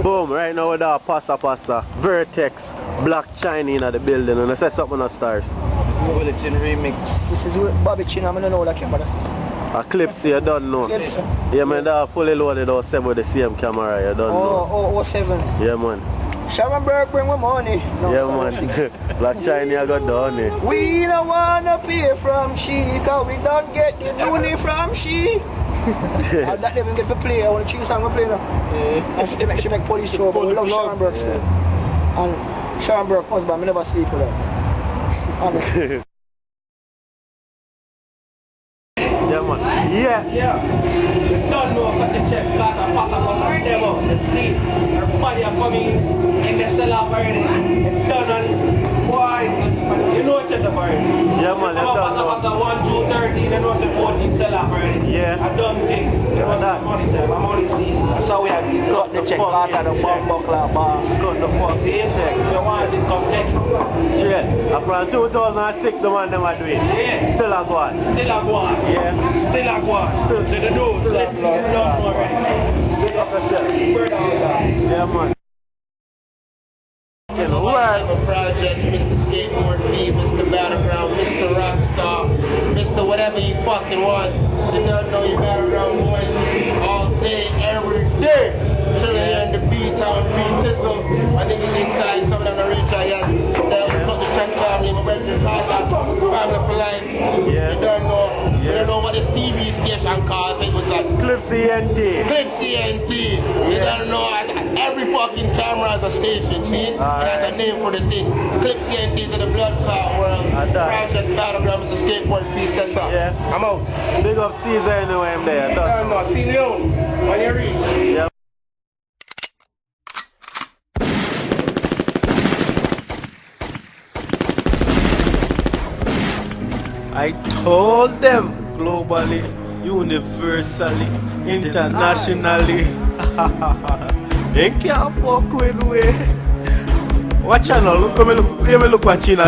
Boom, right now with our Passa, Vertex, Black Chiney in the building, and I say something on stars. This is what it's in remix. This is what Bobby Chin, I don't know what I can but a Clipzey, you don't know. Clipzey. Yeah, man, that fully loaded or 7 with the same camera, you don't know. Oh, 07. Yeah, man. Sharon Burke bring me money. No, yeah, man. Black Chiney, I got the honey. We don't wanna pay from she, cause we don't get the money from she. That they even get to play. I want to choose song we play now. Yeah. She make police show, but we love Sharon Burke still. And Sharon Burke husband, I never sleep with her. Honestly. Yeah, man. Yeah. You don't know what the check got a Passa was a devil. The sleep. Her body are coming in the cell up already. It's done on why? You know it's at the already. Yeah, man. You don't know. Passa 1, 2, 13, you know it's a 14 cell up already. Yeah. I don't think. It was the money cell. I'm only seeing. So we have got the check out of the buckler bar. Got the fucking check. You want it come check. Yeah. From 2006, the one them are doing. Yeah. Still a go on. Still a go on. Yeah. Still a go on. So the dude, let's see. You don't know already. Yeah, man. You know, a project, Mr. Skateboard B, Mr. Battleground, Mr. Rockstar, Mr. Whatever you fucking want. You don't know your Battleground boys all day, every day. Chilling here in the B-Town, B-Tizzle. I think it's inside, some of them are rich, I got cut the check family, my brother, family for life. Yeah. You don't know. Yeah. You don't know what this TV station called. It was like Clipzey NT. Clipzey NT. You don't know. Every fucking camera has a station, see? It has a name for the thing. Clipzey NT is in the blood clot world. Project Battleground is a skateboard piece. That's up. Yeah. I'm out. Big up Caesar anyway, I'm there. You don't know. See Leon when you reach. Yeah. I told them globally, universally, internationally. They can't fuck with me. Watch out now, look at me, look on China.